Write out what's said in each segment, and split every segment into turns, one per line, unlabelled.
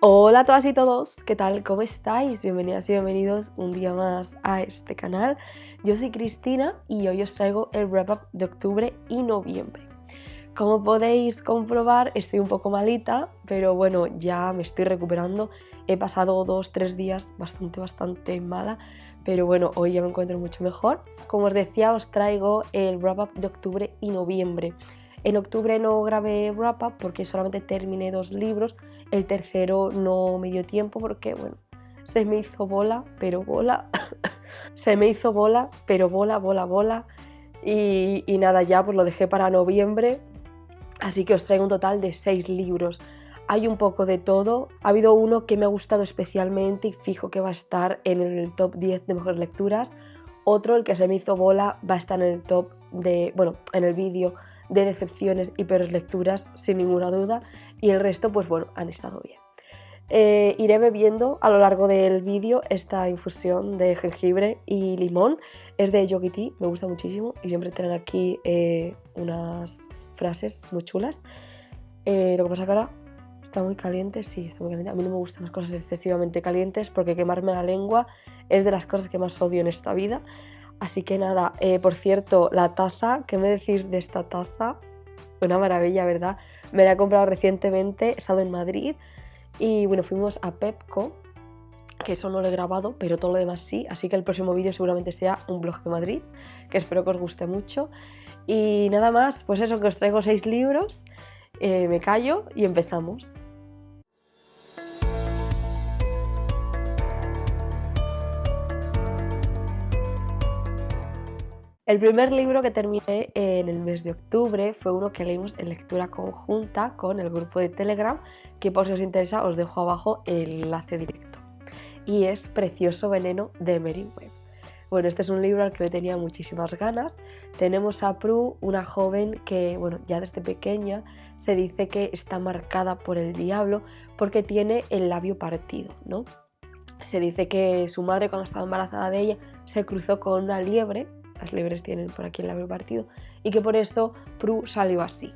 Hola a todas y todos, ¿qué tal? ¿Cómo estáis? Bienvenidas y bienvenidos un día más a este canal. Yo soy Cristina y hoy os traigo el wrap-up de octubre y noviembre. Como podéis comprobar, estoy un poco malita, pero bueno, ya me estoy recuperando. He pasado 2-3 días bastante mala, pero bueno, hoy ya me encuentro mucho mejor. Como os decía, os traigo el wrap-up de octubre y noviembre. En octubre no grabé wrap-up porque solamente terminé 2 libros. El tercero no me dio tiempo porque, bueno, se me hizo bola, pero bola. Se me hizo bola, pero bola. Y nada, ya pues lo dejé para noviembre. Así que os traigo un total de 6 libros. Hay un poco de todo. Ha habido uno que me ha gustado especialmente y fijo que va a estar en el top 10 de mejores lecturas. Otro, el que se me hizo bola, va a estar en el top de, bueno, en el vídeo de decepciones y peores lecturas, sin ninguna duda. Y el resto, pues bueno, han estado bien. Iré bebiendo a lo largo del vídeo esta infusión de jengibre y limón. Es de Yogi Tea, me gusta muchísimo y siempre tienen aquí unas frases muy chulas. Lo que pasa que ahora está muy caliente, sí, está muy caliente. A mí no me gustan las cosas excesivamente calientes porque quemarme la lengua es de las cosas que más odio en esta vida. Así que nada, por cierto, la taza, ¿qué me decís de esta taza? Una maravilla, ¿verdad? Me la he comprado recientemente, he estado en Madrid y bueno, fuimos a Pepco, que eso no lo he grabado, pero todo lo demás sí, así que el próximo vídeo seguramente sea un vlog de Madrid, que espero que os guste mucho. Y nada más, pues eso, que os traigo 6 libros, me callo y empezamos. El primer libro que terminé en el mes de octubre fue uno que leímos en lectura conjunta con el grupo de Telegram, que por si os interesa os dejo abajo el enlace directo. Y es Precioso Veneno de Mary Webb. Bueno, este es un libro al que le tenía muchísimas ganas. Tenemos a Prue, una joven que, bueno, ya desde pequeña se dice que está marcada por el diablo porque tiene el labio partido, ¿no? Se dice que su madre, cuando estaba embarazada de ella, se cruzó con una liebre, las liebres tienen por aquí el labio partido, y que por eso Prue salió así.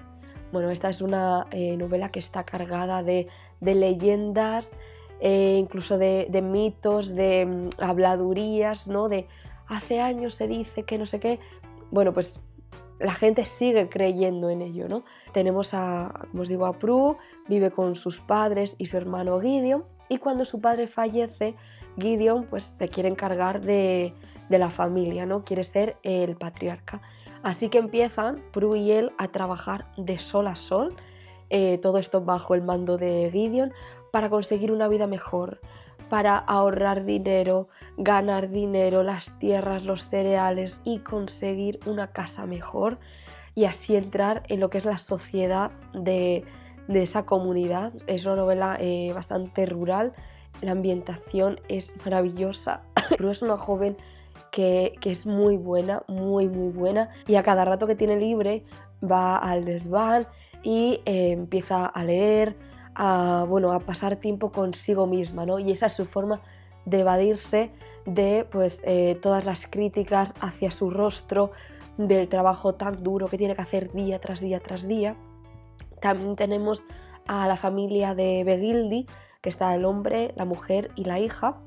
Bueno, esta es una novela que está cargada de leyendas, incluso de mitos, de habladurías, ¿no? De hace años se dice que no sé qué. Bueno, pues la gente sigue creyendo en ello, ¿no? Tenemos como os digo, a Prue, vive con sus padres y su hermano Gideon, y cuando su padre fallece, Gideon pues se quiere encargar de la familia, ¿no? Quiere ser el patriarca. Así que empiezan Prue y él a trabajar de sol a sol, todo esto bajo el mando de Gideon, para conseguir una vida mejor, para ahorrar dinero, ganar dinero, las tierras, los cereales y conseguir una casa mejor y así entrar en lo que es la sociedad de esa comunidad. Es una novela bastante rural, la ambientación es maravillosa, pero es una joven que es muy buena, muy buena, y a cada rato que tiene libre va al desván y empieza a leer, a pasar tiempo consigo misma, ¿no? Y esa es su forma de evadirse de pues, todas las críticas hacia su rostro, del trabajo tan duro que tiene que hacer día tras día tras día. También tenemos a la familia de Begildi, que está el hombre, la mujer y la hija.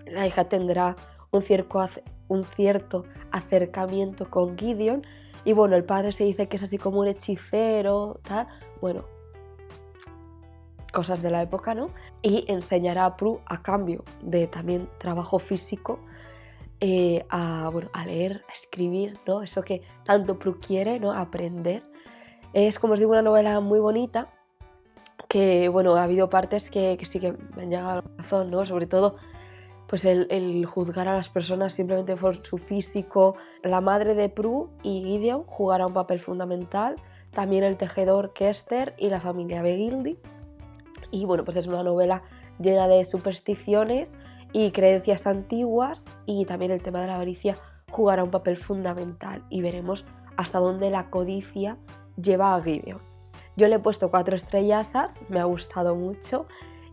La hija tendrá un cierto acercamiento con Gideon y bueno, el padre se dice que es así como un hechicero, tal, bueno, cosas de la época, ¿no? Y enseñará a Prue, a cambio de también trabajo físico, a leer, a escribir, ¿no? Eso que tanto Prue quiere, ¿no? Aprender. Es, como os digo, una novela muy bonita, que bueno, ha habido partes que sí que me han llegado al corazón, ¿no? Sobre todo pues el juzgar a las personas simplemente por su físico. La madre de Prue y Gideon jugará un papel fundamental, también el tejedor Kester y la familia Begildi. Y bueno, pues es una novela llena de supersticiones y creencias antiguas, y también el tema de la avaricia jugará un papel fundamental y veremos hasta dónde la codicia lleva a Gideon. Yo le he puesto 4 estrellazas, me ha gustado mucho,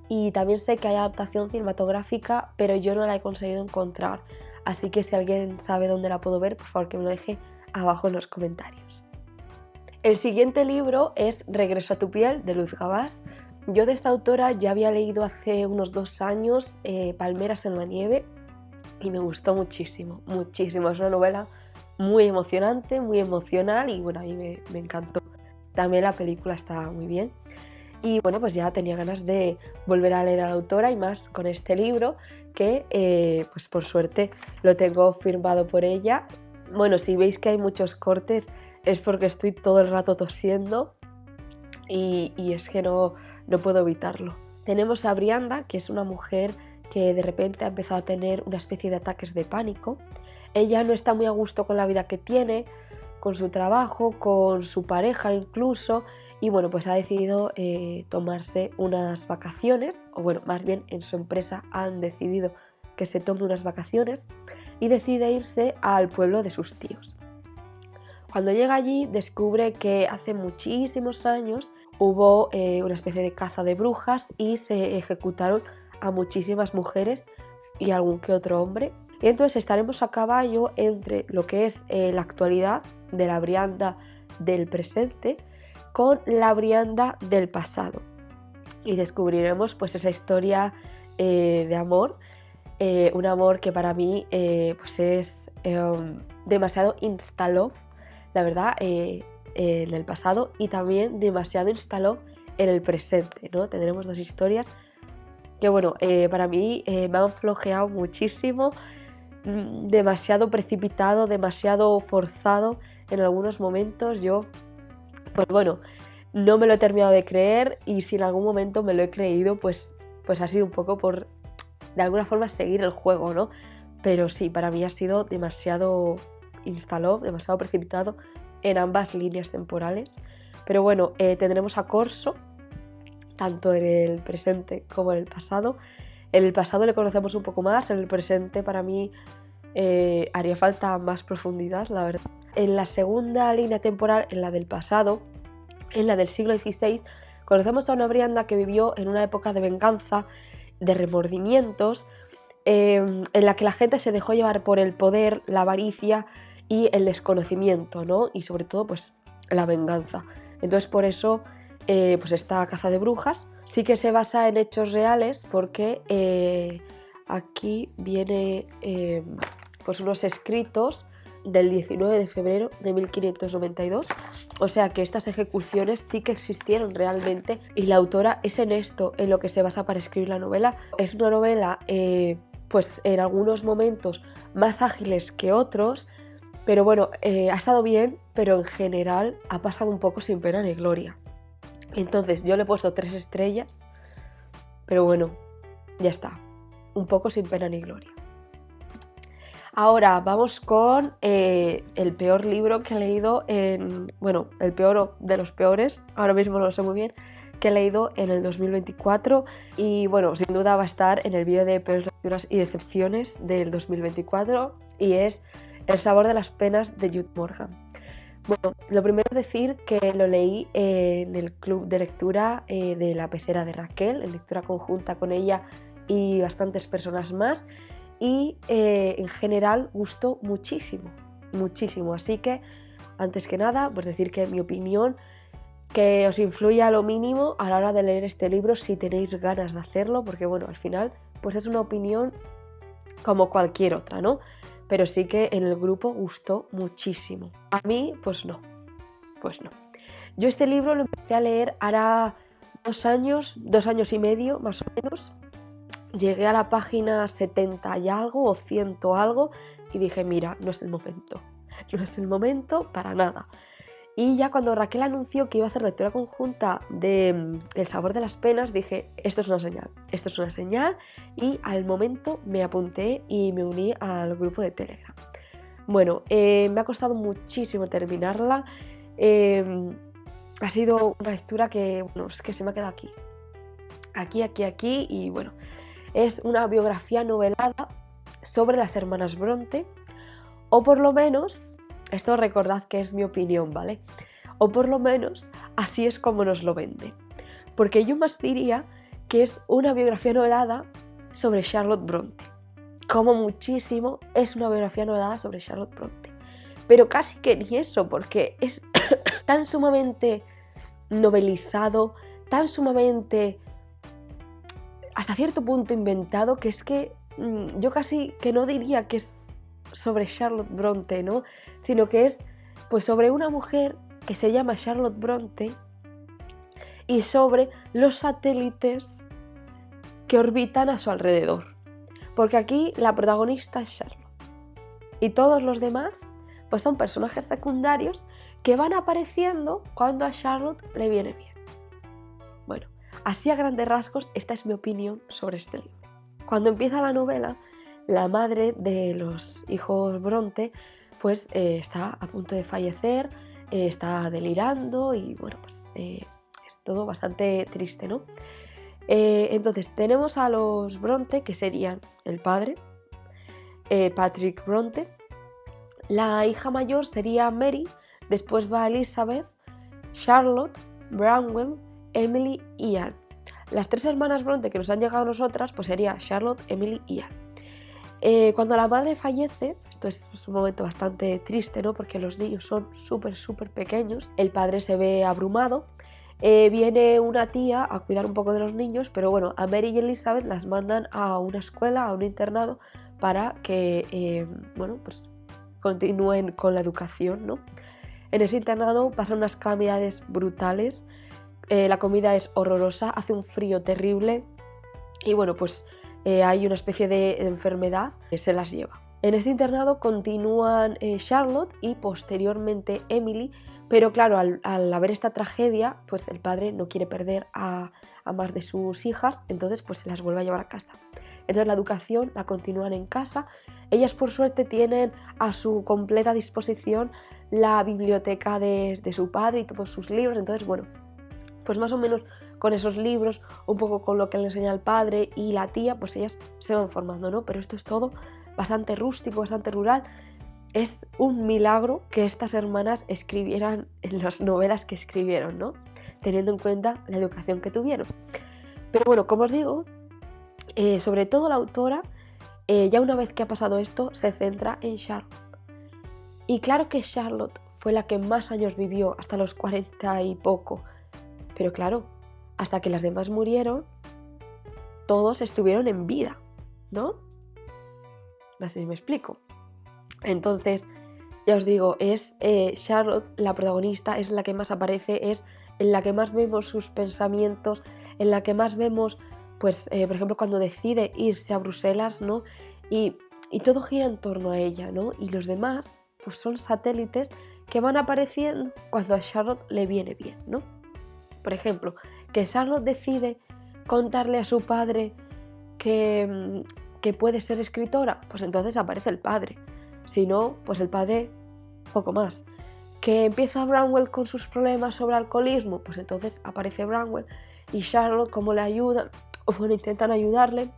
y también sé que hay adaptación cinematográfica, pero yo no la he conseguido encontrar, así que si alguien sabe dónde la puedo ver, por favor que me lo deje abajo en los comentarios. El siguiente libro es Regreso a tu piel, de Luz Gabás. Yo de esta autora ya había leído hace unos 2 años Palmeras en la nieve y me gustó muchísimo, muchísimo. Es una novela muy emocionante, muy emocional y bueno, a mí me encantó. También la película está muy bien. Y bueno, pues ya tenía ganas de volver a leer a la autora y más con este libro que pues por suerte lo tengo firmado por ella. Bueno, si veis que hay muchos cortes es porque estoy todo el rato tosiendo y es que no puedo evitarlo. Tenemos a Brianda, que es una mujer que de repente ha empezado a tener una especie de ataques de pánico. Ella no está muy a gusto con la vida que tiene, con su trabajo, con su pareja incluso, y bueno, pues ha decidido tomarse unas vacaciones, o bueno, más bien en su empresa han decidido que se tome unas vacaciones y decide irse al pueblo de sus tíos. Cuando llega allí descubre que hace muchísimos años hubo una especie de caza de brujas y se ejecutaron a muchísimas mujeres y algún que otro hombre. Y entonces estaremos a caballo entre lo que es la actualidad de la Brianda del presente con la Brianda del pasado. Y descubriremos pues esa historia de amor, un amor que para mí pues es demasiado insta-love, la verdad, en el pasado y también demasiado insta-love en el presente, ¿no? Tendremos dos historias que bueno, para mí me han flojeado muchísimo, demasiado precipitado, demasiado forzado en algunos momentos. Yo, pues bueno, no me lo he terminado de creer y si en algún momento me lo he creído, pues ha sido un poco por, de alguna forma, seguir el juego, ¿no? Pero sí, para mí ha sido demasiado insta-love, demasiado precipitado en ambas líneas temporales. Pero bueno, tendremos a Corso, tanto en el presente como en el pasado. En el pasado le conocemos un poco más, en el presente para mí haría falta más profundidad, la verdad. En la segunda línea temporal, en la del pasado, en la del siglo XVI, conocemos a una Brianda que vivió en una época de venganza, de remordimientos, en la que la gente se dejó llevar por el poder, la avaricia y el desconocimiento, ¿no? Y sobre todo, pues, la venganza. Entonces, por eso, pues esta caza de brujas sí que se basa en hechos reales porque aquí viene pues unos escritos del 19 de febrero de 1592, o sea que estas ejecuciones sí que existieron realmente y la autora es en esto en lo que se basa para escribir la novela. Es una novela pues en algunos momentos más ágiles que otros, pero bueno, ha estado bien, pero en general ha pasado un poco sin pena ni gloria. Entonces yo le he puesto 3 estrellas, pero bueno, ya está, un poco sin pena ni gloria. Ahora vamos con el peor libro que he leído bueno, el peor de los peores, ahora mismo no lo sé muy bien, que he leído en el 2024 y bueno, sin duda va a estar en el vídeo de peores lecturas y decepciones del 2024 y es El sabor de las penas de Jude Morgan. Bueno, lo primero es decir que lo leí en el club de lectura de la pecera de Raquel, en lectura conjunta con ella y bastantes personas más, y en general gustó muchísimo, muchísimo. Así que, antes que nada, pues decir que mi opinión, que os influya a lo mínimo a la hora de leer este libro si tenéis ganas de hacerlo, porque bueno, al final pues es una opinión como cualquier otra, ¿no? Pero sí que en el grupo gustó muchísimo. A mí, pues no. Yo este libro lo empecé a leer hará 2 años y medio, más o menos. Llegué a la página 70 y algo, o 100 algo, y dije, mira, no es el momento. No es el momento para nada. Y ya cuando Raquel anunció que iba a hacer lectura conjunta de El sabor de las penas, dije, esto es una señal, y al momento me apunté y me uní al grupo de Telegram. Bueno, me ha costado muchísimo terminarla, ha sido una lectura que, bueno, es que se me ha quedado aquí, y bueno, es una biografía novelada sobre las hermanas Bronte, o por lo menos... Esto recordad que es mi opinión, ¿vale? O por lo menos así es como nos lo vende. Porque yo más diría que es una biografía novelada sobre Charlotte Bronte. Como muchísimo es una biografía novelada sobre Charlotte Bronte. Pero casi que ni eso, porque es tan sumamente novelizado, tan sumamente hasta cierto punto inventado, que es que yo casi que no diría que es sobre Charlotte Bronte, ¿no? Sino que es pues sobre una mujer que se llama Charlotte Bronte y sobre los satélites que orbitan a su alrededor. Porque aquí la protagonista es Charlotte y todos los demás pues son personajes secundarios que van apareciendo cuando a Charlotte le viene bien. Bueno, así a grandes rasgos, esta es mi opinión sobre este libro. Cuando empieza la novela, la madre de los hijos Bronte pues está a punto de fallecer, está delirando y bueno, pues es todo bastante triste, ¿no? Entonces tenemos a los Bronte, que serían el padre, Patrick Bronte, la hija mayor sería Mary, después va Elizabeth, Charlotte, Branwell, Emily y Anne. Las 3 hermanas Bronte que nos han llegado a nosotras pues sería Charlotte, Emily y Anne. Cuando la madre fallece, esto es un momento bastante triste, ¿no? Porque los niños son súper pequeños, el padre se ve abrumado, viene una tía a cuidar un poco de los niños, pero bueno, a Mary y Elizabeth las mandan a una escuela, a un internado, para que, bueno, pues continúen con la educación, ¿no? En ese internado pasan unas calamidades brutales, la comida es horrorosa, hace un frío terrible y bueno, pues hay una especie de enfermedad que se las lleva. En ese internado continúan Charlotte y posteriormente Emily, pero claro, al haber esta tragedia, pues el padre no quiere perder a más de sus hijas, entonces pues se las vuelve a llevar a casa. Entonces la educación la continúan en casa. Ellas por suerte tienen a su completa disposición la biblioteca de su padre y todos sus libros, entonces bueno, pues más o menos con esos libros, un poco con lo que le enseña el padre y la tía, pues ellas se van formando, ¿no? Pero esto es todo bastante rústico, bastante rural. Es un milagro que estas hermanas escribieran en las novelas que escribieron, ¿no? Teniendo en cuenta la educación que tuvieron. Pero bueno, como os digo, sobre todo la autora, ya una vez que ha pasado esto, se centra en Charlotte. Y claro que Charlotte fue la que más años vivió, hasta los 40 y poco. Pero claro, hasta que las demás murieron, todos estuvieron en vida, ¿no? No sé si me explico. Entonces, ya os digo, es Charlotte, la protagonista, es la que más aparece, es en la que más vemos sus pensamientos, en la que más vemos, pues, por ejemplo, cuando decide irse a Bruselas, ¿no? Y todo gira en torno a ella, ¿no? Y los demás, pues son satélites que van apareciendo cuando a Charlotte le viene bien, ¿no? Por ejemplo, que Charlotte decide contarle a su padre que puede ser escritora, pues entonces aparece el padre. Si no, pues el padre poco más. Que empieza Branwell con sus problemas sobre alcoholismo, pues entonces aparece Branwell y Charlotte cómo le ayudan, o bueno, intentan ayudarle.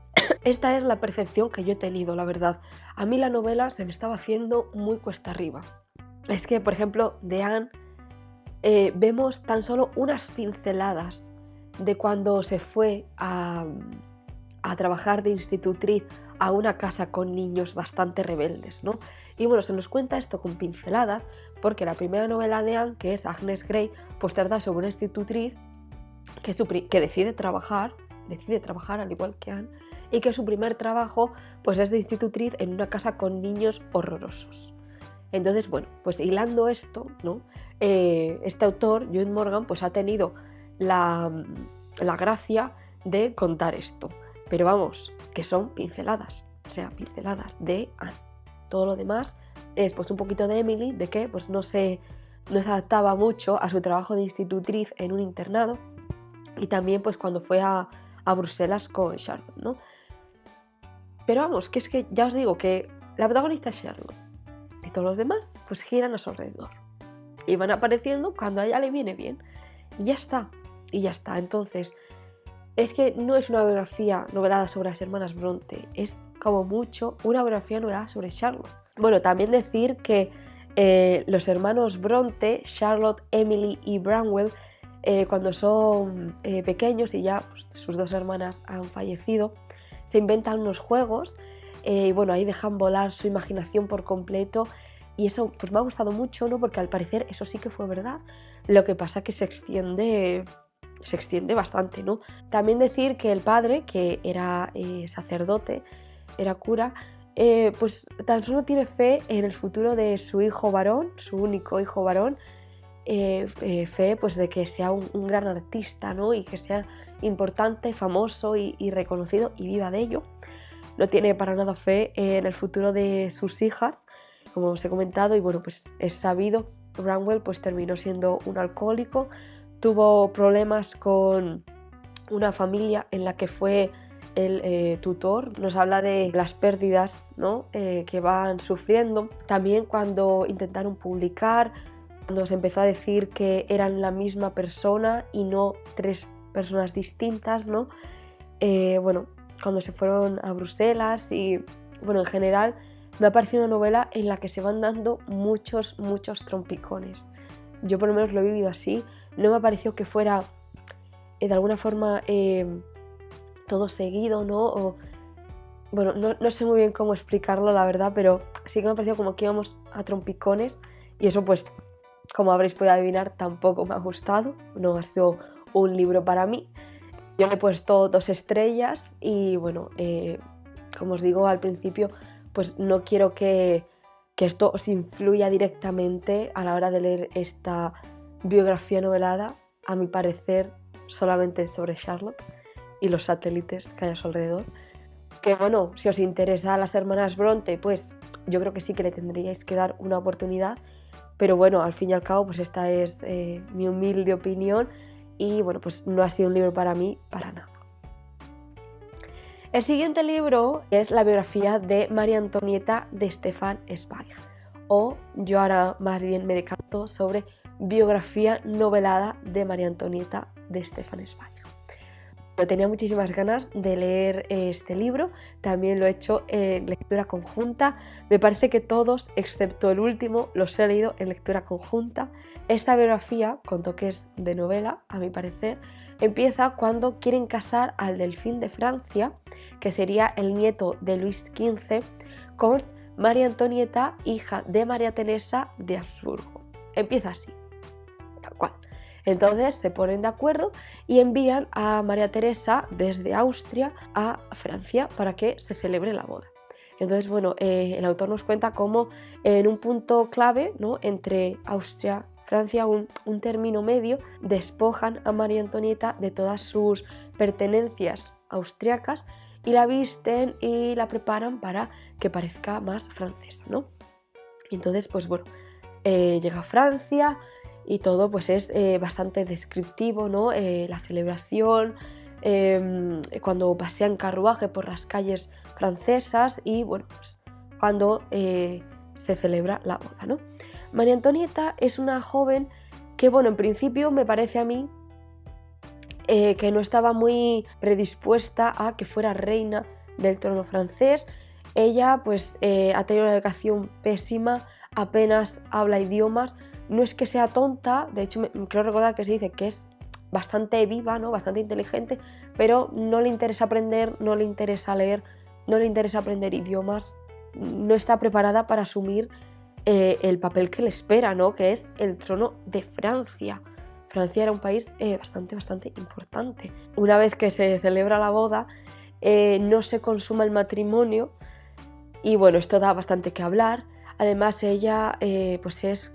Esta es la percepción que yo he tenido, la verdad. A mí la novela se me estaba haciendo muy cuesta arriba. Es que, por ejemplo, de Anne vemos tan solo unas pinceladas de cuando se fue a trabajar de institutriz a una casa con niños bastante rebeldes, ¿no? Y bueno, se nos cuenta esto con pinceladas porque la primera novela de Anne, que es Agnes Grey, pues trata sobre una institutriz que decide trabajar al igual que Anne, y que su primer trabajo pues es de institutriz en una casa con niños horrorosos. Entonces, bueno, pues hilando esto, ¿no? Este autor, Joan Morgan, pues ha tenido la gracia de contar esto. Pero vamos, que son pinceladas, o sea, pinceladas de Anne. Todo lo demás es pues un poquito de Emily, de que pues no se adaptaba mucho a su trabajo de institutriz en un internado, y también pues cuando fue a Bruselas con Charlotte, ¿no? Pero vamos, que es que ya os digo que la protagonista es Charlotte y todos los demás pues giran a su alrededor y van apareciendo cuando a ella le viene bien y ya está. Entonces es que no es una biografía novelada sobre las hermanas Bronte, es como mucho una biografía novelada sobre Charlotte. Bueno, también decir que los hermanos Bronte, Charlotte, Emily y Branwell, cuando son pequeños y ya pues, sus 2 hermanas han fallecido, se inventan unos juegos y bueno, ahí dejan volar su imaginación por completo, y eso pues me ha gustado mucho, ¿no? Porque al parecer eso sí que fue verdad. Lo que pasa es que se extiende se extiende bastante, ¿no? También decir que el padre, que era sacerdote, era cura, pues tan solo tiene fe en el futuro de su hijo varón, su único hijo varón, fe pues de que sea un gran artista, ¿no? Y que sea importante, famoso y reconocido y viva de ello. No tiene para nada fe en el futuro de sus hijas, como os he comentado, y bueno, pues es sabido, Branwell pues terminó siendo un alcohólico, tuvo problemas con una familia en la que fue el tutor. Nos habla de las pérdidas, ¿no? Que van sufriendo. También cuando intentaron publicar, cuando se empezó a decir que eran la misma persona y no 3 personas distintas, ¿no? Bueno, cuando se fueron a Bruselas y, bueno, en general me ha parecido una novela en la que se van dando muchos trompicones. Yo por lo menos lo he vivido así. No me ha parecido que fuera de alguna forma todo seguido, ¿no? O, bueno, no sé muy bien cómo explicarlo, la verdad, pero sí que me ha parecido como que íbamos a trompicones y eso, pues, como habréis podido adivinar, tampoco me ha gustado. No ha sido un libro para mí. Yo le he puesto 2 estrellas y, bueno, como os digo al principio, pues no quiero que esto os influya directamente a la hora de leer esta biografía novelada, a mi parecer solamente sobre Charlotte y los satélites que hay a su alrededor. Que bueno, si os interesa a las hermanas Bronte, pues yo creo que sí que le tendríais que dar una oportunidad, pero bueno, al fin y al cabo, pues esta es mi humilde opinión y bueno, pues no ha sido un libro para mí para nada. El siguiente libro es la biografía de María Antonieta de Stefan Zweig, o yo ahora más bien me decanto sobre biografía novelada de María Antonieta de Stefan Zweig. Tenía muchísimas ganas de leer este libro, también lo he hecho en lectura conjunta, me parece que todos, excepto el último, los he leído en lectura conjunta. Esta biografía, con toques de novela, a mi parecer, empieza cuando quieren casar al delfín de Francia, que sería el nieto de Luis XV, con María Antonieta, hija de María Teresa de Habsburgo. Empieza así, tal cual. Entonces se ponen de acuerdo y envían a María Teresa desde Austria a Francia para que se celebre la boda. Entonces, bueno, el autor nos cuenta cómo en un punto clave, ¿no?, entre Austria y Francia, un término medio, despojan a María Antonieta de todas sus pertenencias austriacas y la visten y la preparan para que parezca más francesa, ¿no? Entonces, pues bueno, llega a Francia y todo pues es bastante descriptivo, ¿no? La celebración, cuando pasean carruaje por las calles francesas y bueno, pues cuando se celebra la boda, ¿no? María Antonieta es una joven que, bueno, en principio me parece a mí que no estaba muy predispuesta a que fuera reina del trono francés. Ella pues ha tenido una educación pésima, apenas habla idiomas, no es que sea tonta, de hecho creo recordar que se dice que es bastante viva, ¿no?, bastante inteligente, pero no le interesa aprender, no le interesa leer, no le interesa aprender idiomas, no está preparada para asumir el papel que le espera, ¿no?, que es el trono de Francia. Francia era un país bastante importante. Una vez que se celebra la boda, no se consuma el matrimonio y bueno, esto da bastante que hablar. Además ella pues es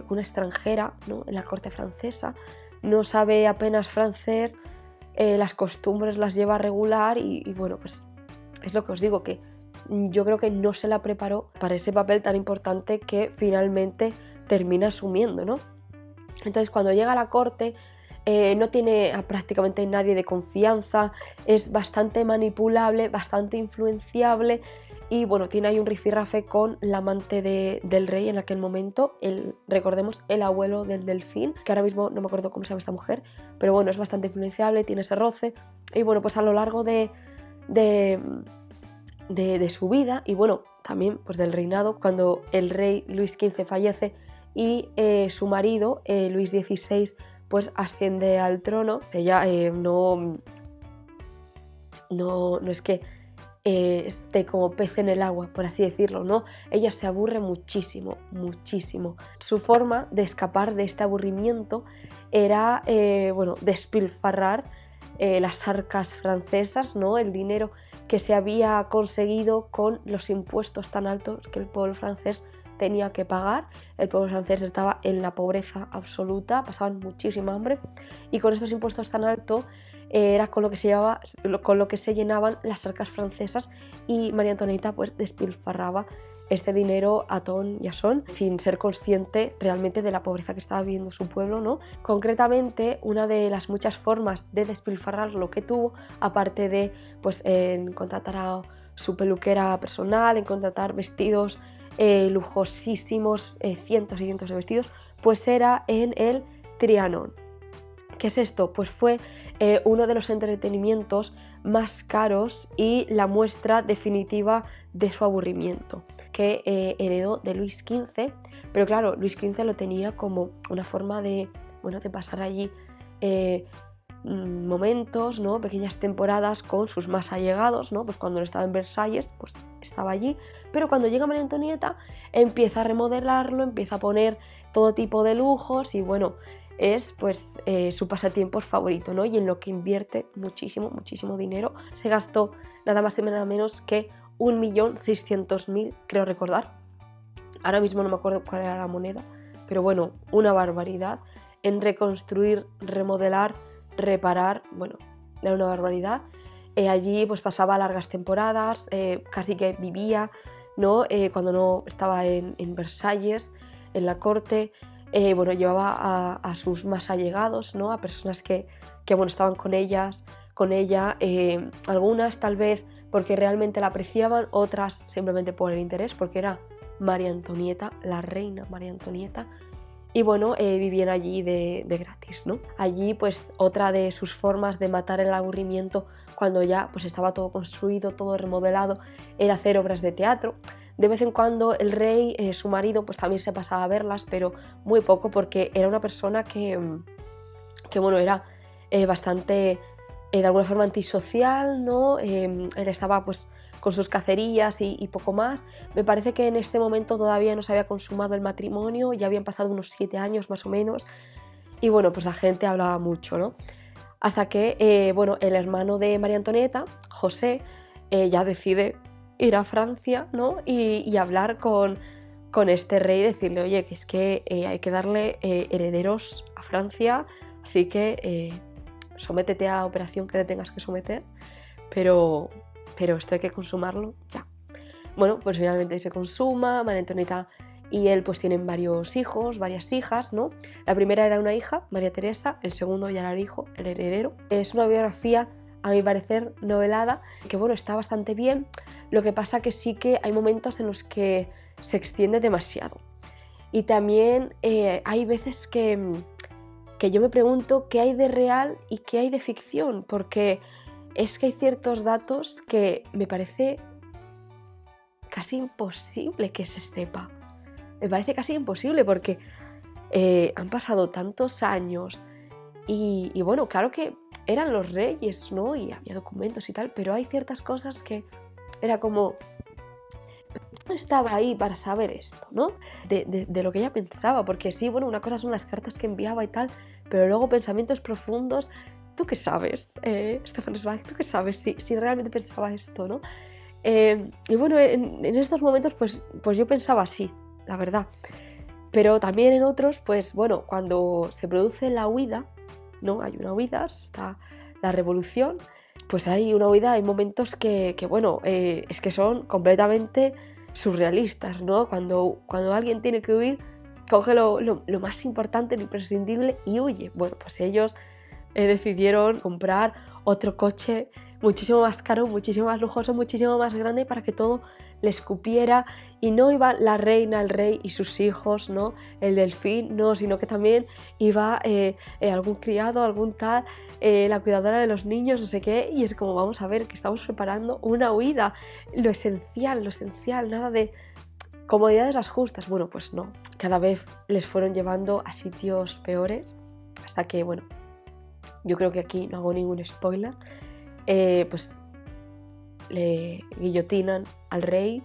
una extranjera, ¿no?, en la corte francesa, no sabe apenas francés, las costumbres las lleva a regular y bueno, pues es lo que os digo, que yo creo que no se la preparó para ese papel tan importante que finalmente termina asumiendo, ¿no? Entonces cuando llega a la corte no tiene a prácticamente nadie de confianza, es bastante manipulable, bastante influenciable y bueno, tiene ahí un rifirrafe con la amante del rey en aquel momento, recordemos, el abuelo del delfín, que ahora mismo no me acuerdo cómo se llama esta mujer, pero bueno, es bastante influenciable, tiene ese roce y bueno, pues a lo largo de su vida y bueno, también pues del reinado, cuando el rey Luis XV fallece y su marido Luis XVI pues asciende al trono. Ella no es que esté como pez en el agua, por así decirlo, ¿no? Ella se aburre muchísimo, muchísimo. Su forma de escapar de este aburrimiento era, despilfarrar las arcas francesas, ¿no? El dinero que se había conseguido con los impuestos tan altos que el pueblo francés tenía que pagar. El pueblo francés estaba en la pobreza absoluta, pasaban muchísima hambre, y con estos impuestos tan altos era con lo que se llenaban las arcas francesas, y María Antonieta pues despilfarraba este dinero a ton y a son, sin ser consciente realmente de la pobreza que estaba viviendo su pueblo, ¿no? Concretamente, una de las muchas formas de despilfarrar lo que tuvo, aparte de pues en contratar a su peluquera personal, en contratar vestidos lujosísimos, cientos y cientos de vestidos, pues era en el Trianon. ¿Qué es esto? Pues fue uno de los entretenimientos más caros y la muestra definitiva de su aburrimiento, que heredó de Luis XV, pero claro, Luis XV lo tenía como una forma de pasar allí momentos, ¿no? Pequeñas temporadas con sus más allegados, ¿no? Pues cuando él estaba en Versalles, pues estaba allí, pero cuando llega María Antonieta empieza a remodelarlo, empieza a poner todo tipo de lujos, y bueno, es pues su pasatiempo favorito, ¿no? Y en lo que invierte muchísimo, muchísimo dinero. Se gastó nada más y nada menos que 1.600.000, creo recordar. Ahora mismo no me acuerdo cuál era la moneda, pero bueno, una barbaridad en reconstruir, remodelar, reparar, bueno, era una barbaridad. Allí pues pasaba largas temporadas, casi que vivía, ¿no? Cuando no estaba en Versalles, en la corte. Llevaba a sus más allegados, ¿no? A personas que estaban con ella, algunas tal vez porque realmente la apreciaban, otras simplemente por el interés, porque era María Antonieta, la reina María Antonieta, y vivían allí de gratis, ¿no? Allí pues otra de sus formas de matar el aburrimiento, cuando ya pues estaba todo construido, todo remodelado, era hacer obras de teatro. De vez en cuando el rey, su marido, pues también se pasaba a verlas, pero muy poco, porque era una persona que era bastante, de alguna forma, antisocial, ¿no? Él estaba pues con sus cacerías y poco más. Me parece que en este momento todavía no se había consumado el matrimonio, ya habían pasado unos 7 años más o menos, y pues la gente hablaba mucho, ¿no? Hasta que, el hermano de María Antonieta, José, ya decide ir a Francia, ¿no? Y hablar con este rey, decirle, oye, que es que hay que darle herederos a Francia, así que sométete a la operación que te tengas que someter, pero esto hay que consumarlo ya. Bueno, pues finalmente se consuma. María Antonieta y él pues tienen varios hijos, varias hijas, ¿no? La primera era una hija, María Teresa, el segundo ya era el hijo, el heredero. Es una biografía, a mi parecer, novelada, que está bastante bien. Lo que pasa que sí que hay momentos en los que se extiende demasiado. Y también hay veces que yo me pregunto qué hay de real y qué hay de ficción, porque es que hay ciertos datos que me parece casi imposible que se sepa. Me parece casi imposible porque han pasado tantos años y claro que eran los reyes, ¿no? Y había documentos y tal, pero hay ciertas cosas que era como... no estaba ahí para saber esto, ¿no? De lo que ella pensaba, porque sí, una cosa son las cartas que enviaba y tal, pero luego pensamientos profundos. ¿Tú qué sabes, Stefan Zweig? ¿Tú qué sabes si realmente pensaba esto, no? En estos momentos pues yo pensaba así, la verdad. Pero también en otros, pues cuando se produce la huida, ¿no? Hay una huida, está la revolución, pues hay una huida, hay momentos que es que son completamente surrealistas, ¿no? Cuando alguien tiene que huir, coge lo más importante, lo imprescindible y huye. Pues ellos decidieron comprar otro coche muchísimo más caro, muchísimo más lujoso, muchísimo más grande, para que todo les cupiera, y no iba la reina, el rey y sus hijos, ¿no? El delfín, no, sino que también iba algún criado, algún tal, la cuidadora de los niños, no sé qué, y es como, vamos a ver, que estamos preparando una huida, lo esencial, nada de comodidades las justas. Pues no, cada vez les fueron llevando a sitios peores, hasta que, yo creo que aquí no hago ningún spoiler, pues le guillotinan al rey,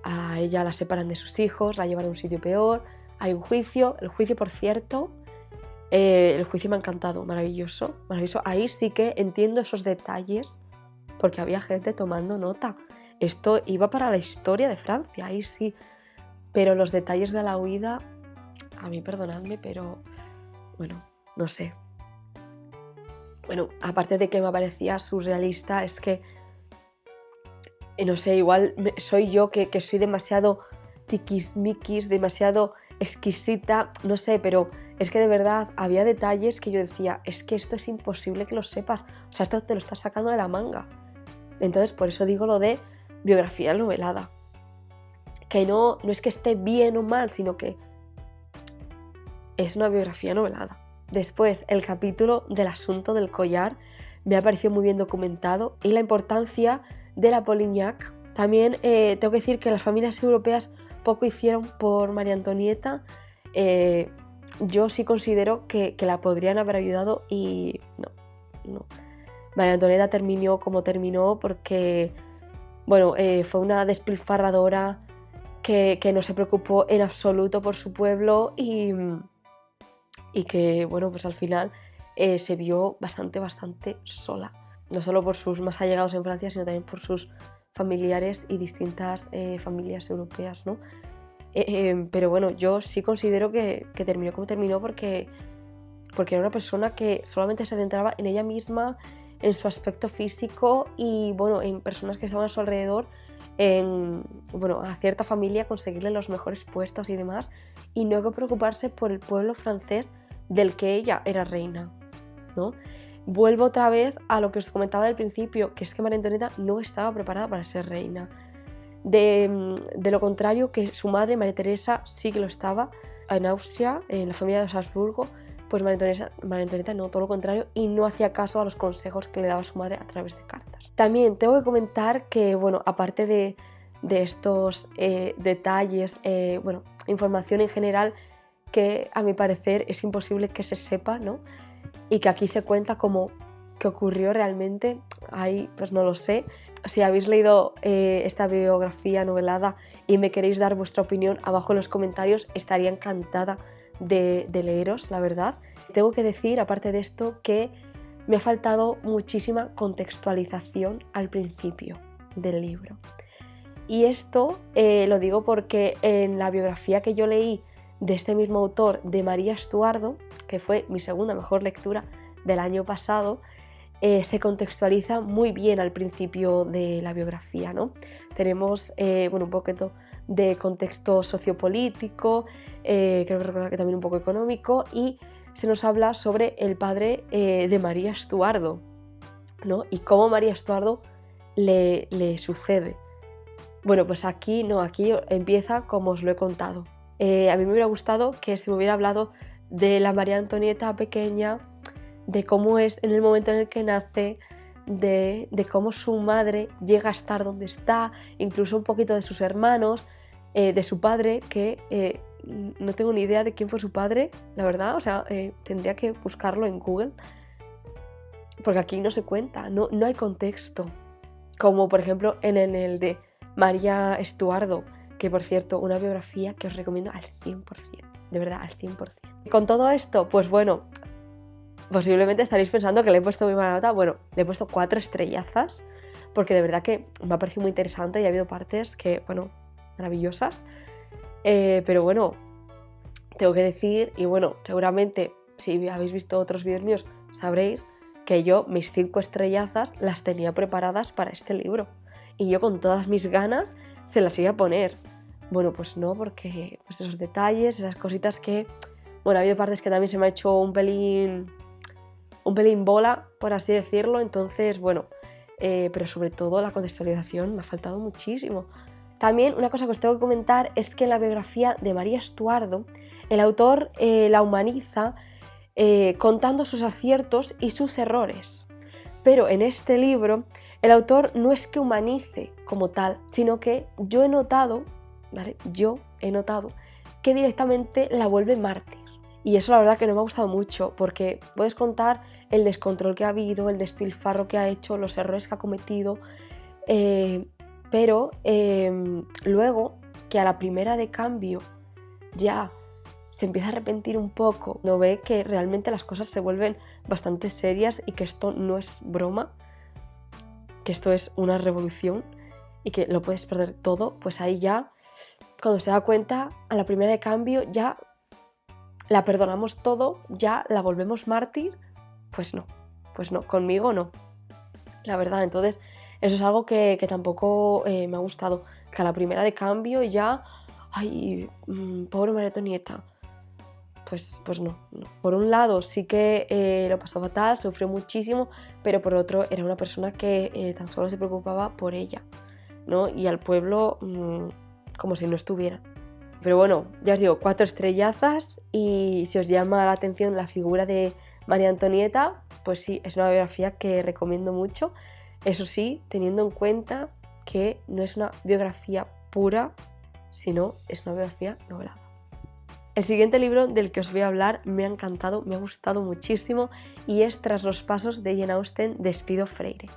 a ella la separan de sus hijos, la llevan a un sitio peor, hay un juicio, el juicio por cierto, el juicio me ha encantado, maravilloso, maravilloso, ahí sí que entiendo esos detalles porque había gente tomando nota, esto iba para la historia de Francia, ahí sí, pero los detalles de la huida, a mí perdonadme, pero bueno, no sé. Bueno, aparte de que me parecía surrealista, es que, no sé, igual soy yo que soy demasiado tiquismiquis, demasiado exquisita, no sé, pero es que de verdad había detalles que yo decía, es que esto es imposible que lo sepas, o sea, esto te lo estás sacando de la manga. Entonces, por eso digo lo de biografía novelada. Que no es que esté bien o mal, sino que es una biografía novelada. Después, el capítulo del asunto del collar me ha parecido muy bien documentado y la importancia de la Polignac. También tengo que decir que las familias europeas poco hicieron por María Antonieta. Yo sí considero que la podrían haber ayudado y no. María Antonieta terminó como terminó porque, bueno, fue una despilfarradora que no se preocupó en absoluto por su pueblo y que, bueno, pues al final se vio bastante sola. No solo por sus más allegados en Francia, sino también por sus familiares y distintas familias europeas, ¿no? Pero bueno, yo sí considero que terminó como terminó porque era una persona que solamente se centraba en ella misma, en su aspecto físico y, bueno, en personas que estaban a su alrededor, en, bueno, a cierta familia conseguirle los mejores puestos y demás, y no hay que preocuparse por el pueblo francés del que ella era reina, ¿no? Vuelvo otra vez a lo que os comentaba del principio, que es que María Antonieta no estaba preparada para ser reina. De lo contrario, que su madre, María Teresa, sí que lo estaba, en Austria, en la familia de Habsburgo, pues María Antonieta no, todo lo contrario, y no hacía caso a los consejos que le daba su madre a través de cartas. También tengo que comentar que, bueno, aparte de estos detalles, bueno, información en general que a mi parecer es imposible que se sepa, ¿no? Y que aquí se cuenta como que ocurrió realmente, ahí pues no lo sé. Si habéis leído esta biografía novelada y me queréis dar vuestra opinión abajo en los comentarios, estaría encantada de leeros, la verdad. Tengo que decir, aparte de esto, que me ha faltado muchísima contextualización al principio del libro. Y esto lo digo porque en la biografía que yo leí de este mismo autor, de María Estuardo, que fue mi segunda mejor lectura del año pasado, se contextualiza muy bien al principio de la biografía, ¿no? Tenemos bueno, un poquito de contexto sociopolítico, creo que también un poco económico, y se nos habla sobre el padre de María Estuardo, ¿no? Y cómo María Estuardo le sucede. Bueno, pues aquí empieza como os lo he contado. A mí me hubiera gustado que se me hubiera hablado de la María Antonieta pequeña, de cómo es en el momento en el que nace, de cómo su madre llega a estar donde está, incluso un poquito de sus hermanos, de su padre, que no tengo ni idea de quién fue su padre, la verdad, o sea, tendría que buscarlo en Google, porque aquí no se cuenta, no hay contexto, como por ejemplo en el de María Estuardo, que por cierto, una biografía que os recomiendo al 100%, de verdad, al 100%. Con todo esto, pues bueno, posiblemente estaréis pensando que le he puesto muy mala nota. Bueno, le he puesto 4 estrellazas, porque de verdad que me ha parecido muy interesante y ha habido partes que, bueno, maravillosas. Pero bueno, tengo que decir, y bueno, seguramente si habéis visto otros vídeos míos, sabréis que yo mis 5 estrellazas las tenía preparadas para este libro. Y yo con todas mis ganas se las iba a poner. Bueno, pues no, porque pues esos detalles, esas cositas que... Bueno, ha habido partes que también se me ha hecho un pelín bola, por así decirlo, entonces, bueno, pero sobre todo la contextualización me ha faltado muchísimo. También una cosa que os tengo que comentar es que en la biografía de María Estuardo, el autor la humaniza contando sus aciertos y sus errores. Pero en este libro, el autor no es que humanice como tal, sino que yo he notado, ¿vale? Que directamente la vuelve mártir. Y eso la verdad que no me ha gustado mucho, porque puedes contar el descontrol que ha habido, el despilfarro que ha hecho, los errores que ha cometido, pero luego que a la primera de cambio ya se empieza a arrepentir un poco, no ve que realmente las cosas se vuelven bastante serias y que esto no es broma, que esto es una revolución y que lo puedes perder todo, pues ahí ya, cuando se da cuenta, a la primera de cambio ya la perdonamos todo, ya la volvemos mártir, pues no, conmigo no, la verdad. Entonces eso es algo que tampoco me ha gustado, que a la primera de cambio ya, ay, pobre María Antonieta, pues no. Por un lado sí que lo pasó fatal, sufrió muchísimo, pero por otro era una persona que tan solo se preocupaba por ella, ¿no? Y al pueblo como si no estuviera. Pero bueno, ya os digo, 4 estrellazas, y si os llama la atención la figura de María Antonieta, pues sí, es una biografía que recomiendo mucho. Eso sí, teniendo en cuenta que no es una biografía pura, sino es una biografía novelada. El siguiente libro del que os voy a hablar me ha encantado, me ha gustado muchísimo, y es Tras los pasos de Jane Austen de Espido Freire.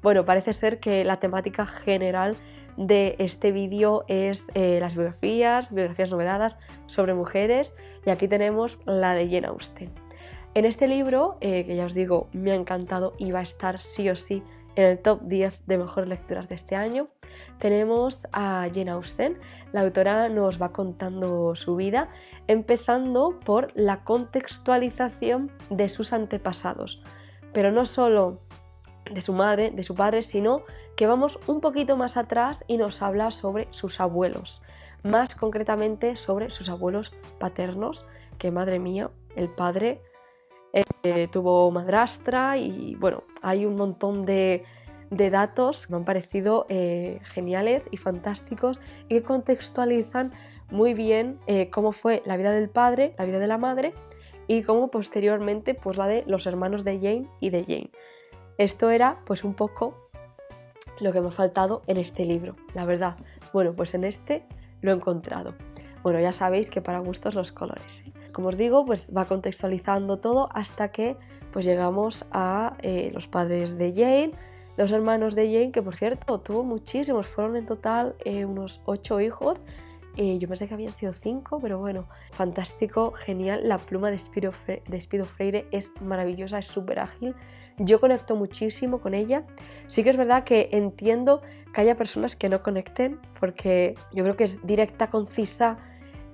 Bueno, parece ser que la temática general de este vídeo es las biografías noveladas sobre mujeres, y aquí tenemos la de Jane Austen. En este libro, que ya os digo, me ha encantado y va a estar sí o sí en el top 10 de mejores lecturas de este año, tenemos a Jane Austen. La autora nos va contando su vida, empezando por la contextualización de sus antepasados, pero no solo de su madre, de su padre, sino que vamos un poquito más atrás y nos habla sobre sus abuelos, más concretamente sobre sus abuelos paternos, que madre mía, el padre tuvo madrastra, y bueno, hay un montón de datos que me han parecido geniales y fantásticos, y que contextualizan muy bien cómo fue la vida del padre, la vida de la madre, y cómo posteriormente pues la de los hermanos de Jane y de Jane. Esto era pues un poco lo que me ha faltado en este libro, la verdad. Bueno, pues en este lo he encontrado. Bueno, ya sabéis que para gustos los colores, ¿eh? Como os digo, pues va contextualizando todo hasta que pues llegamos a los padres de Jane, los hermanos de Jane, que por cierto tuvo muchísimos, fueron en total unos 8 hijos. Yo pensé que habían sido 5, pero bueno, fantástico, genial. La pluma de Espido Freire es maravillosa, es súper ágil. Yo conecto muchísimo con ella. Sí que es verdad que entiendo que haya personas que no conecten, porque yo creo que es directa, concisa,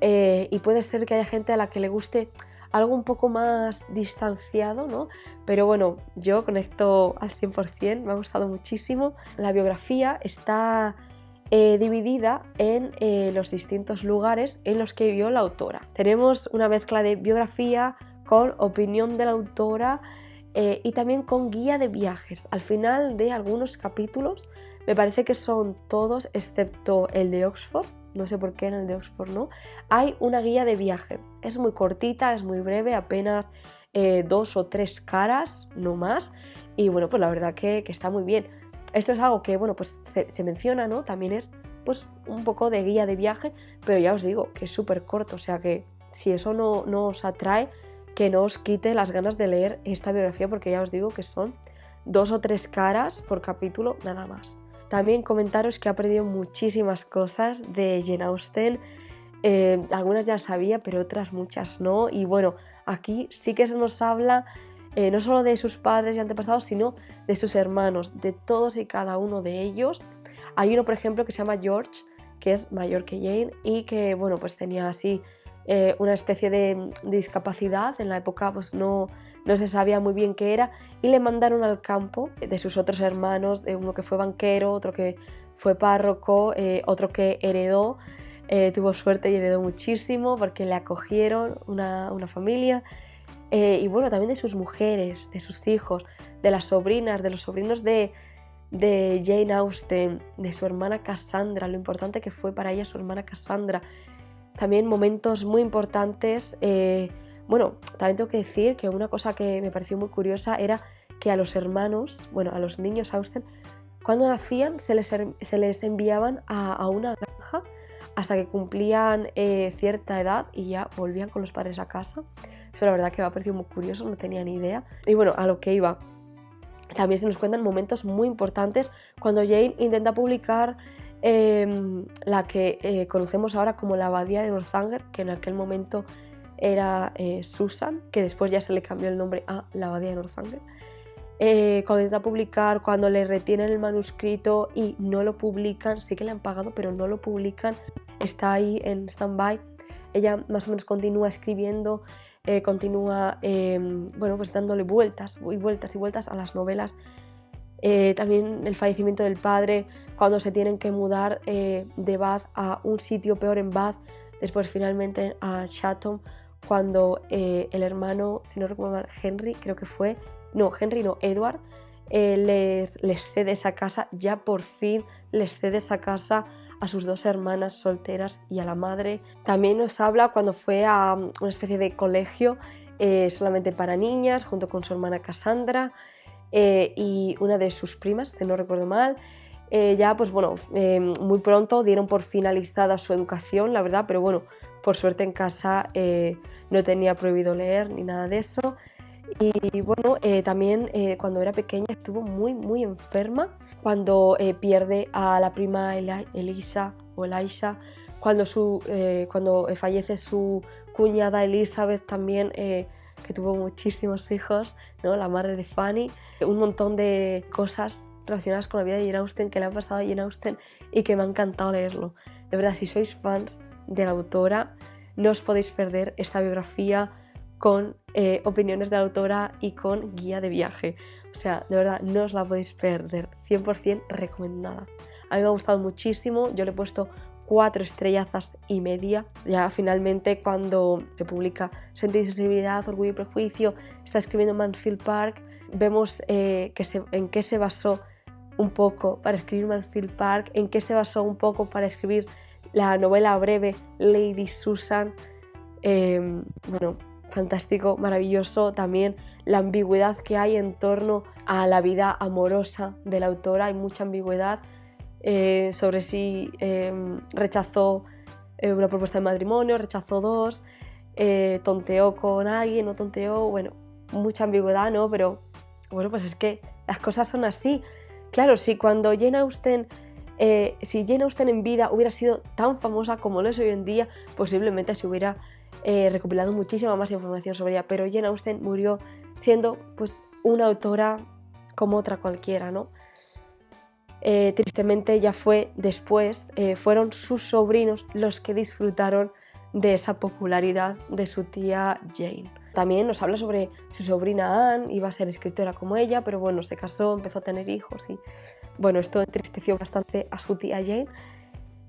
y puede ser que haya gente a la que le guste algo un poco más distanciado, ¿no? Pero bueno, yo conecto al 100%, me ha gustado muchísimo. La biografía está dividida en los distintos lugares en los que vivió la autora. Tenemos una mezcla de biografía con opinión de la autora y también con guía de viajes. Al final de algunos capítulos, me parece que son todos excepto el de Oxford, no sé por qué en el de Oxford no, hay una guía de viaje. Es muy cortita, es muy breve, apenas 2 o 3 caras, no más, y bueno, pues la verdad que está muy bien. Esto es algo que, bueno, pues se menciona, ¿no? También es pues un poco de guía de viaje, pero ya os digo que es súper corto, o sea que si eso no os atrae, que no os quite las ganas de leer esta biografía, porque ya os digo que son 2 o 3 caras por capítulo, nada más. También comentaros que he aprendido muchísimas cosas de Jane Austen, algunas ya las sabía, pero otras muchas no, y bueno, aquí sí que se nos habla no solo de sus padres y antepasados, sino de sus hermanos, de todos y cada uno de ellos. Hay uno, por ejemplo, que se llama George, que es mayor que Jane y que, bueno, pues tenía así una especie de discapacidad. En la época pues no se sabía muy bien qué era, y le mandaron al campo de sus otros hermanos, de uno que fue banquero, otro que fue párroco, otro que heredó, tuvo suerte y heredó muchísimo porque le acogieron una familia. Y bueno, también de sus mujeres, de sus hijos, de las sobrinas, de los sobrinos de Jane Austen, de su hermana Cassandra, lo importante que fue para ella su hermana Cassandra. También momentos muy importantes. Bueno, también tengo que decir que una cosa que me pareció muy curiosa era que a los hermanos, bueno, a los niños Austen, cuando nacían se les enviaban a una granja hasta que cumplían cierta edad y ya volvían con los padres a casa. Eso la verdad que me ha parecido muy curioso, no tenía ni idea. Y bueno, a lo que iba, también se nos cuentan momentos muy importantes cuando Jane intenta publicar la que conocemos ahora como la Abadía de Northanger, que en aquel momento era Susan, que después ya se le cambió el nombre a la Abadía de Northanger. Cuando intenta publicar, cuando le retienen el manuscrito y no lo publican, sí que le han pagado, pero no lo publican, está ahí en stand-by. Ella más o menos continúa escribiendo, continúa bueno, pues dándole vueltas y vueltas y vueltas a las novelas. También el fallecimiento del padre, cuando se tienen que mudar de Bath a un sitio peor en Bath, después finalmente a Chatham, cuando el hermano, si no recuerdo mal, Henry, creo que fue, no, Henry no, Edward, les cede esa casa, ya por fin les cede esa casa a sus dos hermanas solteras y a la madre. También nos habla cuando fue a una especie de colegio solamente para niñas, junto con su hermana Cassandra y una de sus primas, si no recuerdo mal. Ya pues bueno, muy pronto dieron por finalizada su educación, la verdad, pero bueno, por suerte en casa no tenía prohibido leer ni nada de eso. Y bueno, también cuando era pequeña estuvo muy enferma, cuando pierde a la prima Elisha, cuando fallece su cuñada Elizabeth también, que tuvo muchísimos hijos, ¿no? La madre de Fanny, un montón de cosas relacionadas con la vida de Jane Austen que le han pasado a Jane Austen y que me ha encantado leerlo. De verdad, si sois fans de la autora, no os podéis perder esta biografía con opiniones de la autora y con guía de viaje. O sea, de verdad, no os la podéis perder, 100% recomendada. A mí me ha gustado muchísimo, yo le he puesto 4 estrellazas y media. Ya finalmente cuando se publica Sentido y Sensibilidad, Orgullo y Prejuicio, está escribiendo Mansfield Park, vemos en qué se basó un poco para escribir Mansfield Park, en qué se basó un poco para escribir la novela breve Lady Susan. Bueno, fantástico, maravilloso. También la ambigüedad que hay en torno a la vida amorosa de la autora, hay mucha ambigüedad sobre si rechazó una propuesta de matrimonio, rechazó 2, tonteó con alguien, no tonteó, bueno, mucha ambigüedad, ¿no? Pero bueno, pues es que las cosas son así. Claro, si Jane Austen en vida hubiera sido tan famosa como lo es hoy en día, posiblemente se hubiera recopilado muchísima más información sobre ella, pero Jane Austen murió siendo pues una autora como otra cualquiera, ¿no? Tristemente ya fue después, fueron sus sobrinos los que disfrutaron de esa popularidad de su tía Jane. También nos habla sobre su sobrina Anne, iba a ser escritora como ella, pero bueno, se casó, empezó a tener hijos y bueno, esto entristeció bastante a su tía Jane.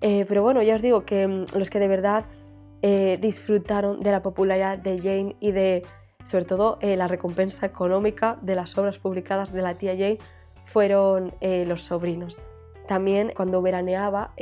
Pero bueno, ya os digo que los que de verdad disfrutaron de la popularidad de Jane y de, sobre todo, la recompensa económica de las obras publicadas de la tía Jane fueron los sobrinos. También cuando veraneaba,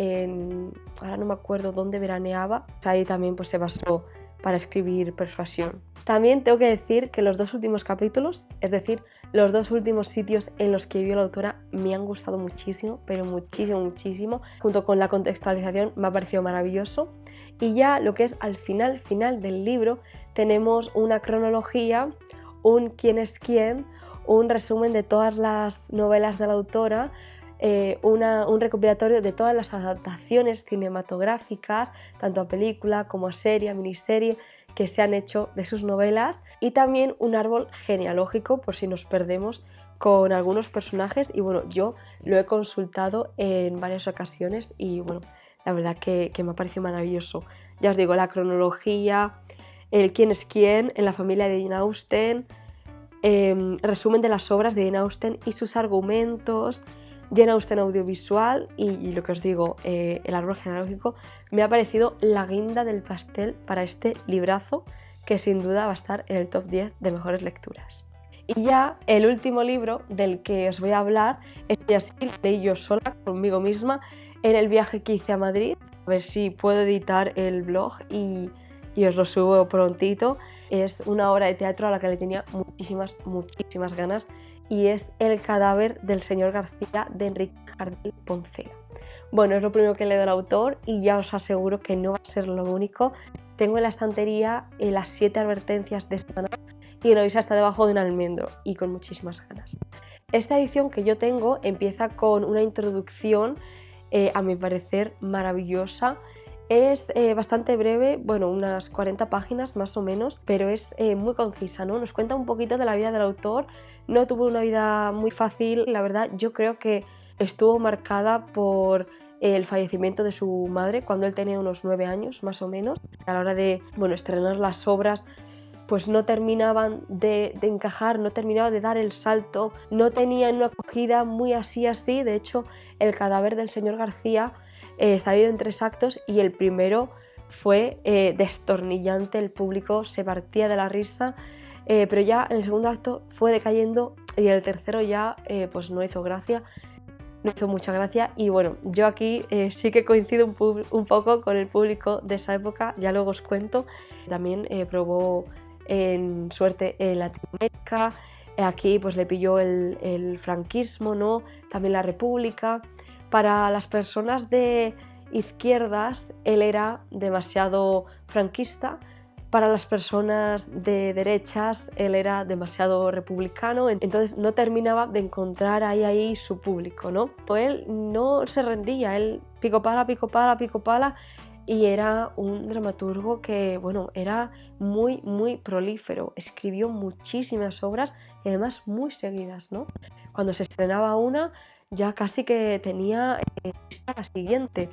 ahora no me acuerdo dónde veraneaba, ahí también pues, se basó para escribir Persuasión. También tengo que decir que los 2 últimos capítulos, es decir, los 2 últimos sitios en los que vivió la autora, me han gustado muchísimo, pero muchísimo. Junto con la contextualización me ha parecido maravilloso. Y ya lo que es al final del libro, tenemos una cronología, un quién es quién, un resumen de todas las novelas de la autora, un recopilatorio de todas las adaptaciones cinematográficas, tanto a película como a serie, a miniserie, que se han hecho de sus novelas, y también un árbol genealógico por si nos perdemos con algunos personajes. Y bueno, yo lo he consultado en varias ocasiones y bueno, la verdad que me ha parecido maravilloso. Ya os digo, la cronología, el quién es quién en la familia de Jane Austen, resumen de las obras de Jane Austen y sus argumentos, Jane Austen audiovisual y lo que os digo, el árbol genealógico, me ha parecido la guinda del pastel para este librazo que sin duda va a estar en el top 10 de mejores lecturas. Y ya el último libro del que os voy a hablar, este así lo leí yo sola conmigo misma en el viaje que hice a Madrid, a ver si puedo editar el blog y os lo subo prontito. Es una obra de teatro a la que le tenía muchísimas ganas y es El cadáver del señor García de Enrique Jardel Poncela. Bueno, es lo primero que leo del autor y ya os aseguro que no va a ser lo único. Tengo en la estantería las 7 advertencias de esta manera y lo veis hasta debajo de un almendro y con muchísimas ganas. Esta edición que yo tengo empieza con una introducción, a mi parecer maravillosa. Es bastante breve, bueno, unas 40 páginas más o menos, pero es muy concisa, ¿no? Nos cuenta un poquito de la vida del autor. No tuvo una vida muy fácil, la verdad. Yo creo que estuvo marcada por el fallecimiento de su madre cuando él tenía unos 9 años más o menos. A la hora de, bueno, estrenar las obras, pues no terminaban de encajar, no terminaba de dar el salto, no tenían una acogida muy así. De hecho, El cadáver del señor García está dividido en 3 actos y el primero fue destornillante, el público se partía de la risa, pero ya en el segundo acto fue decayendo y el tercero ya pues no hizo gracia. No hizo mucha gracia y bueno, yo aquí sí que coincido un poco con el público de esa época, ya luego os cuento. También probó en suerte en Latinoamérica, aquí pues le pilló el franquismo, ¿no? También la República. Para las personas de izquierdas él era demasiado franquista. Para las personas de derechas él era demasiado republicano, entonces no terminaba de encontrar ahí su público, ¿no? Él no se rendía, él pico pala, y era un dramaturgo que, bueno, era muy, muy prolífero, escribió muchísimas obras y además muy seguidas, ¿no? Cuando se estrenaba una, ya casi que tenía lista la siguiente.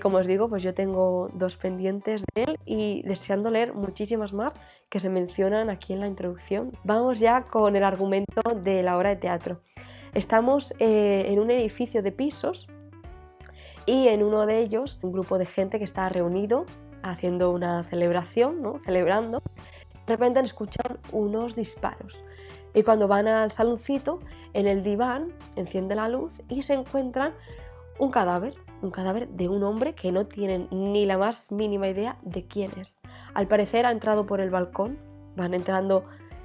Como os digo, pues yo tengo 2 pendientes de él y deseando leer muchísimas más que se mencionan aquí en la introducción. Vamos ya con el argumento de la obra de teatro. Estamos en un edificio de pisos y en uno de ellos un grupo de gente que está reunido haciendo una celebración, ¿no? Celebrando. De repente escuchan unos disparos y cuando van al saloncito, en el diván enciende la luz y se encuentran un cadáver de un hombre que no tienen ni la más mínima idea de quién es. Al parecer ha entrado por el balcón, van entrando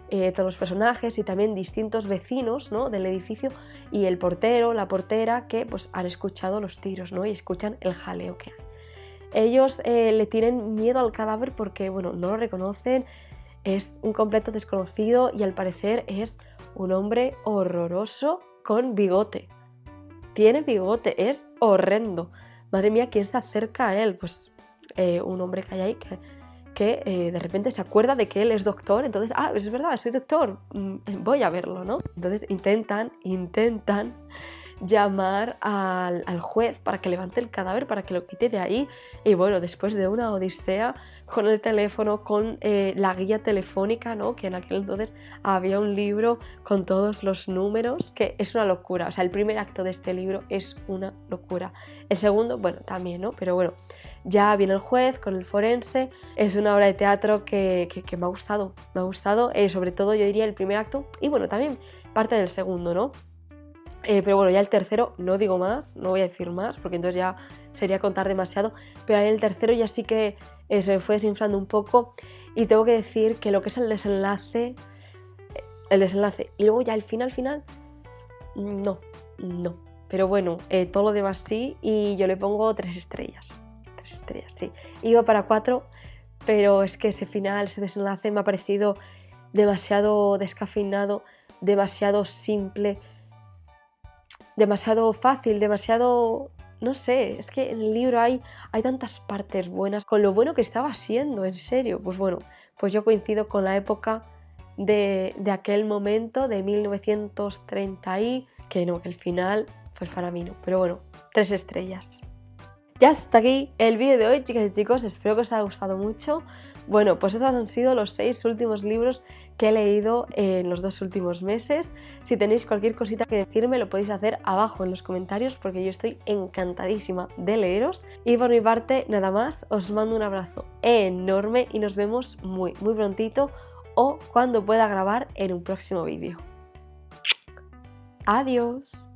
todos los personajes y también distintos vecinos, ¿no? del edificio y el portero, la portera, que pues han escuchado los tiros, ¿no? y escuchan el jaleo que hay. Ellos le tienen miedo al cadáver porque, bueno, no lo reconocen, es un completo desconocido y al parecer es un hombre horroroso con bigote. Tiene bigote, es horrendo. Madre mía, ¿quién se acerca a él? Pues un hombre que hay ahí que de repente se acuerda de que él es doctor, entonces, es verdad, soy doctor, voy a verlo, ¿no? Entonces intentan llamar al juez para que levante el cadáver, para que lo quite de ahí. Y bueno, después de una odisea con el teléfono, con la guía telefónica, ¿no? que en aquel entonces había un libro con todos los números, que es una locura. O sea, el primer acto de este libro es una locura. El segundo, bueno, también, ¿no? Pero bueno, ya viene el juez con el forense. Es una obra de teatro que me ha gustado. Sobre todo yo diría el primer acto y bueno, también parte del segundo, ¿no? Pero bueno, ya el tercero, no digo más, no voy a decir más, porque entonces ya sería contar demasiado, pero en el tercero ya sí que se me fue desinflando un poco y tengo que decir que lo que es el desenlace y luego ya el final, no, pero bueno, todo lo demás sí y yo le pongo 3 estrellas, sí. Iba para 4, pero es que ese final, ese desenlace me ha parecido demasiado descafeinado, demasiado simple, demasiado fácil, demasiado... No sé, es que en el libro hay tantas partes buenas, con lo bueno que estaba siendo, en serio. Pues bueno, pues yo coincido con la época de aquel momento, de 1930 y... que no, que el final, pues para mí no. Pero bueno, 3 estrellas. Ya hasta aquí el vídeo de hoy, chicas y chicos, espero que os haya gustado mucho. Bueno, pues estos han sido los 6 últimos libros que he leído en los 2 últimos meses. Si tenéis cualquier cosita que decirme, lo podéis hacer abajo en los comentarios porque yo estoy encantadísima de leeros. Y por mi parte, nada más, os mando un abrazo enorme y nos vemos muy prontito o cuando pueda grabar en un próximo vídeo. Adiós.